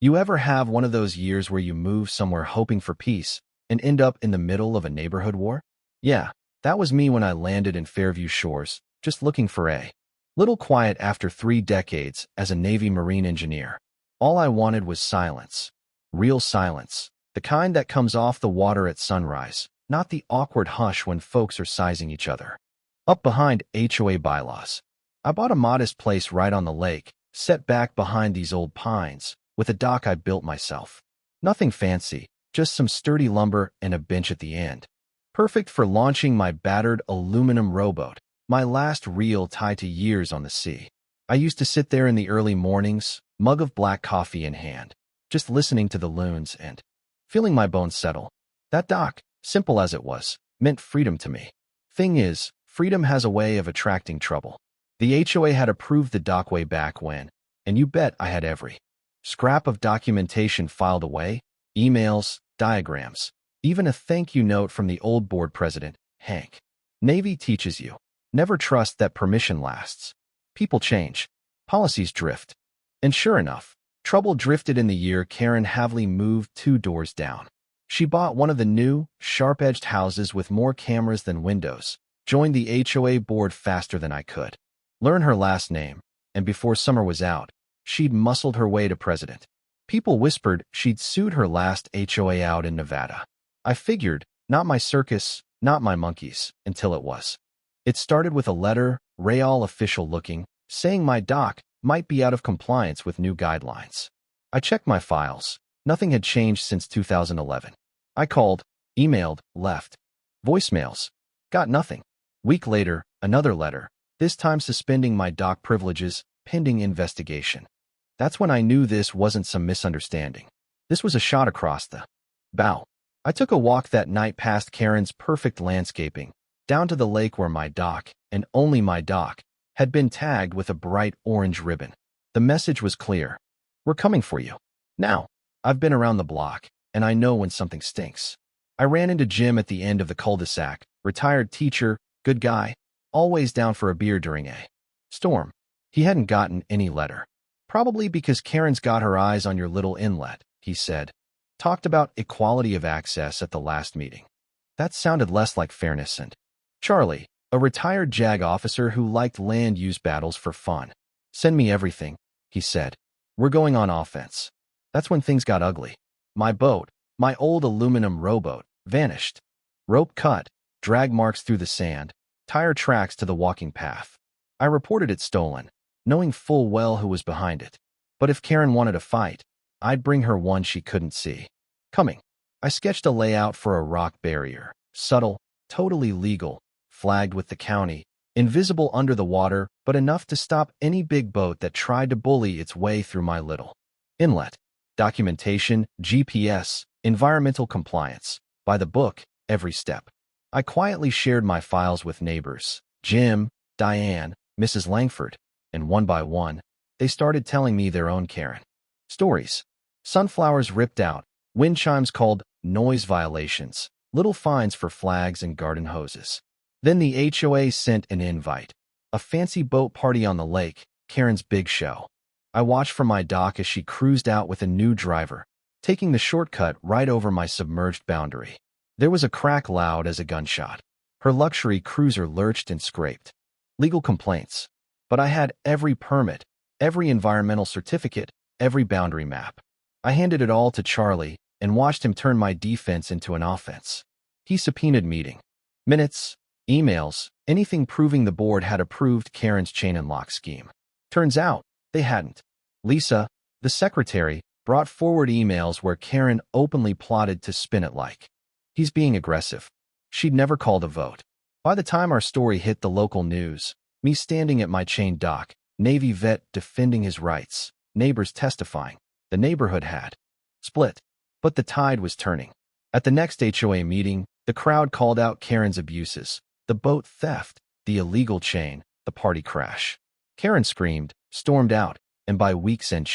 You ever have one of those years where you move somewhere hoping for peace and end up in the middle of a neighborhood war? Yeah, that was me when I landed in Fairview Shores, just looking for a little quiet after 3 decades as a Navy Marine engineer. All I wanted was silence. Real silence. The kind that comes off the water at sunrise, not the awkward hush when folks are sizing each other up behind HOA bylaws. I bought a modest place right on the lake, set back behind these old pines, with a dock I built myself. Nothing fancy, just some sturdy lumber and a bench at the end. Perfect for launching my battered aluminum rowboat, my last reel tied to years on the sea. I used to sit there in the early mornings, mug of black coffee in hand, just listening to the loons and feeling my bones settle. That dock, simple as it was, meant freedom to me. Thing is, freedom has a way of attracting trouble. The HOA had approved the dock way back when, and you bet I had every scrap of documentation filed away, emails, diagrams, even a thank you note from the old board president, Hank. Navy teaches you, never trust that permission lasts. People change. Policies drift. And sure enough, trouble drifted in the year Karen Havley moved 2 doors down. She bought one of the new, sharp-edged houses with more cameras than windows, joined the HOA board faster than I could learn her last name, and before summer was out, she'd muscled her way to president. People whispered she'd sued her last HOA out in Nevada. I figured, not my circus, not my monkeys, until it was. It started with a letter, real official looking, saying my dock might be out of compliance with new guidelines. I checked my files. Nothing had changed since 2011. I called, emailed, left voicemails. Got nothing. Week later, another letter, this time suspending my dock privileges, pending investigation. That's when I knew this wasn't some misunderstanding. This was a shot across the bow. I took a walk that night past Karen's perfect landscaping, down to the lake where my dock, and only my dock, had been tagged with a bright orange ribbon. The message was clear. We're coming for you. Now, I've been around the block, and I know when something stinks. I ran into Jim at the end of the cul-de-sac, retired teacher, good guy, always down for a beer during a storm. He hadn't gotten any letter. Probably because Karen's got her eyes on your little inlet, he said. Talked about equality of access at the last meeting. That sounded less like fairness and Charlie, a retired JAG officer who liked land use battles for fun. Send me everything, he said. We're going on offense. That's when things got ugly. My boat, my old aluminum rowboat, vanished. Rope cut, drag marks through the sand, tire tracks to the walking path. I reported it stolen, knowing full well who was behind it. But if Karen wanted a fight, I'd bring her one she couldn't see coming. I sketched a layout for a rock barrier, subtle, totally legal, flagged with the county, invisible under the water, but enough to stop any big boat that tried to bully its way through my little inlet. Documentation, GPS, environmental compliance, by the book, every step. I quietly shared my files with neighbors, Jim, Diane, Mrs. Langford, and one by one, they started telling me their own Karen stories. Sunflowers ripped out, wind chimes called noise violations, little fines for flags and garden hoses. Then the HOA sent an invite, a fancy boat party on the lake, Karen's big show. I watched from my dock as she cruised out with a new driver, taking the shortcut right over my submerged boundary. There was a crack loud as a gunshot. Her luxury cruiser lurched and scraped. Legal complaints. But I had every permit, every environmental certificate, every boundary map. I handed it all to Charlie and watched him turn my defense into an offense. He subpoenaed meeting minutes, emails, anything proving the board had approved Karen's chain and lock scheme. Turns out, they hadn't. Lisa, the secretary, brought forward emails where Karen openly plotted to spin it like he's being aggressive. She'd never called a vote. By the time our story hit the local news, me standing at my chain dock, Navy vet defending his rights, neighbors testifying, the neighborhood had split. But the tide was turning. At the next HOA meeting, the crowd called out Karen's abuses, the boat theft, the illegal chain, the party crash. Karen screamed, stormed out, and by week's end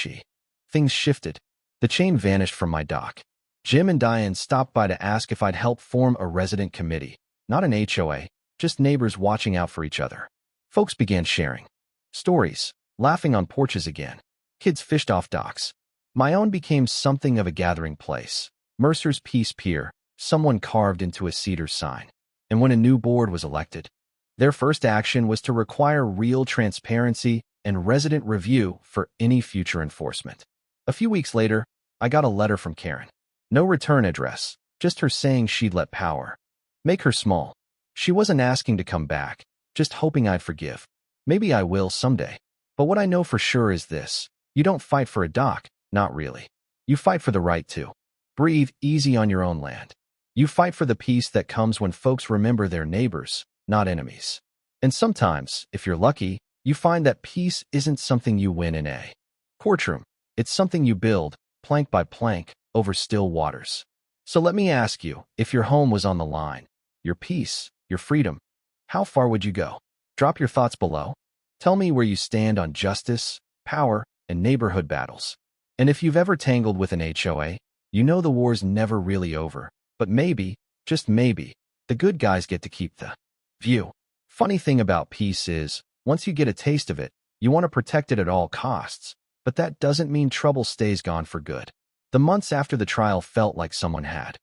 things shifted. The chain vanished from my dock. Jim and Diane stopped by to ask if I'd help form a resident committee, not an HOA, just neighbors watching out for each other. Folks began sharing stories, laughing on porches again. Kids fished off docks. My own became something of a gathering place. Mercer's Peace Pier, someone carved into a cedar sign. And when a new board was elected, their first action was to require real transparency and resident review for any future enforcement. A few weeks later, I got a letter from Karen. No return address, just her saying she'd let power make her small. She wasn't asking to come back, just hoping I'd forgive. Maybe I will someday. But what I know for sure is this: you don't fight for a dock, not really. You fight for the right to breathe easy on your own land. You fight for the peace that comes when folks remember their neighbors, not enemies. And sometimes, if you're lucky, you find that peace isn't something you win in a courtroom. It's something you build, plank by plank, over still waters. So let me ask you, if your home was on the line, your peace, your freedom, how far would you go? Drop your thoughts below. Tell me where you stand on justice, power, and neighborhood battles. And if you've ever tangled with an HOA, you know the war's never really over. But maybe, just maybe, the good guys get to keep the view. Funny thing about peace is, once you get a taste of it, you want to protect it at all costs. But that doesn't mean trouble stays gone for good. The months after the trial felt like someone had,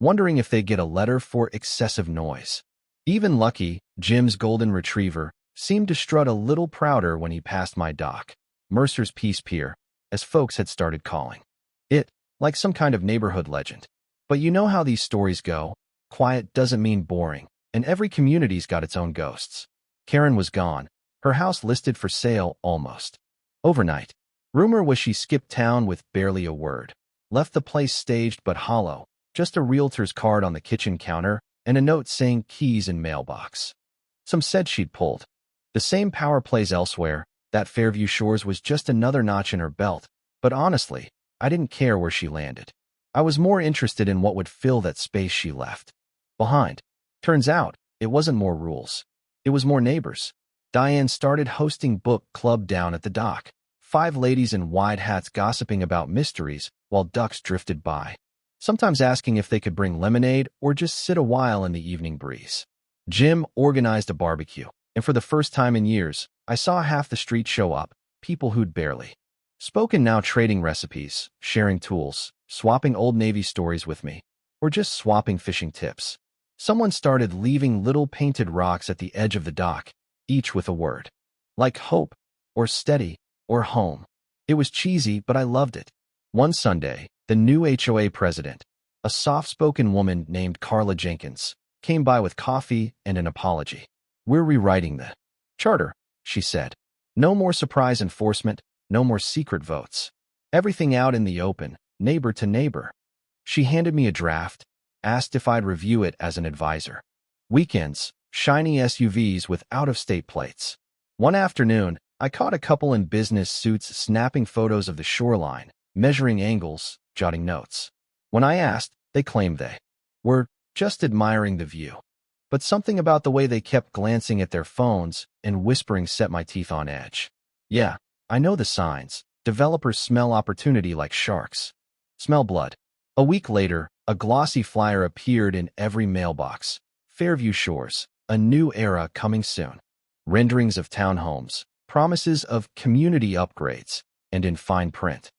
wondering if they'd get a letter for excessive noise. Even Lucky, Jim's golden retriever, seemed to strut a little prouder when he passed my dock, Mercer's Peace Pier, as folks had started calling it, like some kind of neighborhood legend. But you know how these stories go. Quiet doesn't mean boring, and every community's got its own ghosts. Karen was gone, her house listed for sale almost overnight. Rumor was she skipped town with barely a word, left the place staged but hollow, just a realtor's card on the kitchen counter and a note saying keys in mailbox. Some said she'd pulled the same power plays elsewhere, that Fairview Shores was just another notch in her belt, but honestly, I didn't care where she landed. I was more interested in what would fill that space she left behind. Turns out, it wasn't more rules. It was more neighbors. Diane started hosting book club down at the dock. 5 ladies in wide hats gossiping about mysteries while ducks drifted by, sometimes asking if they could bring lemonade or just sit a while in the evening breeze. Jim organized a barbecue, and for the first time in years, I saw half the street show up, people who'd barely spoken now trading recipes, sharing tools, swapping old Navy stories with me, or just swapping fishing tips. Someone started leaving little painted rocks at the edge of the dock, each with a word, like hope, or steady, or home. It was cheesy, but I loved it. One Sunday, the new HOA president, a soft-spoken woman named Carla Jenkins, came by with coffee and an apology. "We're rewriting the charter," she said. "No more surprise enforcement, no more secret votes. Everything out in the open, neighbor to neighbor." She handed me a draft, asked if I'd review it as an advisor. Weekends, shiny SUVs with out-of-state plates. One afternoon, I caught a couple in business suits snapping photos of the shoreline, measuring angles, jotting notes. When I asked, they claimed they were just admiring the view. But something about the way they kept glancing at their phones and whispering set my teeth on edge. Yeah, I know the signs. Developers smell opportunity like sharks. Smell blood. A week later, a glossy flyer appeared in every mailbox. Fairview Shores, a new era coming soon. Renderings of townhomes, promises of community upgrades, and in fine print,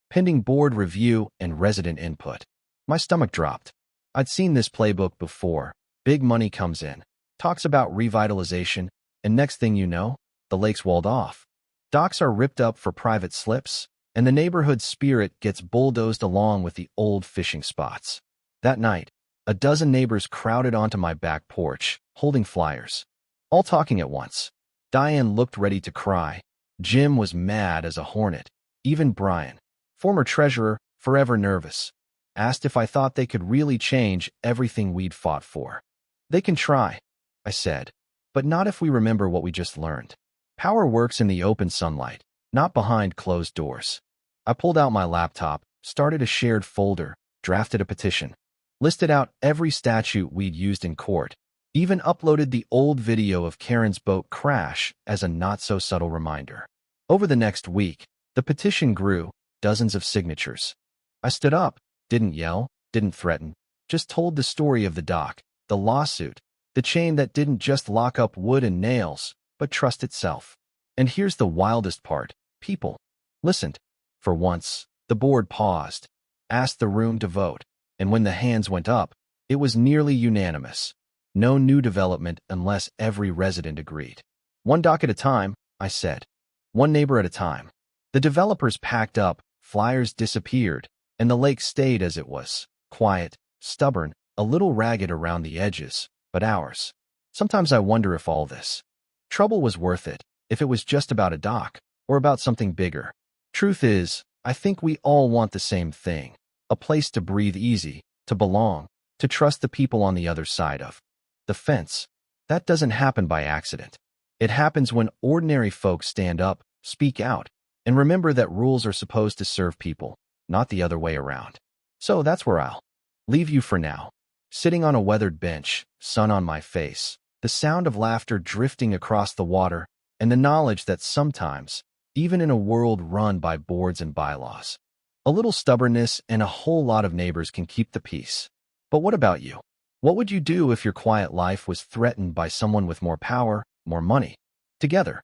pending board review and resident input. My stomach dropped. I'd seen this playbook before. Big money comes in, talks about revitalization, and next thing you know, the lake's walled off. Docks are ripped up for private slips, and the neighborhood spirit gets bulldozed along with the old fishing spots. That night, a dozen neighbors crowded onto my back porch, holding flyers, all talking at once. Diane looked ready to cry. Jim was mad as a hornet. Even Brian, former treasurer, forever nervous, asked if I thought they could really change everything we'd fought for. "They can try," I said, "but not if we remember what we just learned. Power works in the open sunlight, not behind closed doors." I pulled out my laptop, started a shared folder, drafted a petition, listed out every statute we'd used in court, even uploaded the old video of Karen's boat crash as a not-so-subtle reminder. Over the next week, the petition grew, dozens of signatures. I stood up, didn't yell, didn't threaten, just told the story of the dock, the lawsuit, the chain that didn't just lock up wood and nails, but trust itself. And here's the wildest part: people listened. For once, The board paused, asked the room to vote, and when the hands went up, it was nearly unanimous. No new development unless every resident agreed. One dock at a time, I said. One neighbor at a time. The developers packed up, flyers disappeared, and the lake stayed as it was, quiet, stubborn, a little ragged around the edges, but ours. Sometimes I wonder if all this trouble was worth it, if it was just about a dock, or about something bigger. Truth is, I think we all want the same thing. A place to breathe easy, to belong, to trust the people on the other side of the fence. That doesn't happen by accident. It happens when ordinary folks stand up, speak out, and remember that rules are supposed to serve people, not the other way around. So that's where I'll leave you for now. Sitting on a weathered bench, sun on my face, the sound of laughter drifting across the water, and the knowledge that sometimes, even in a world run by boards and bylaws, a little stubbornness and a whole lot of neighbors can keep the peace. But what about you? What would you do if your quiet life was threatened by someone with more power, more money? Together,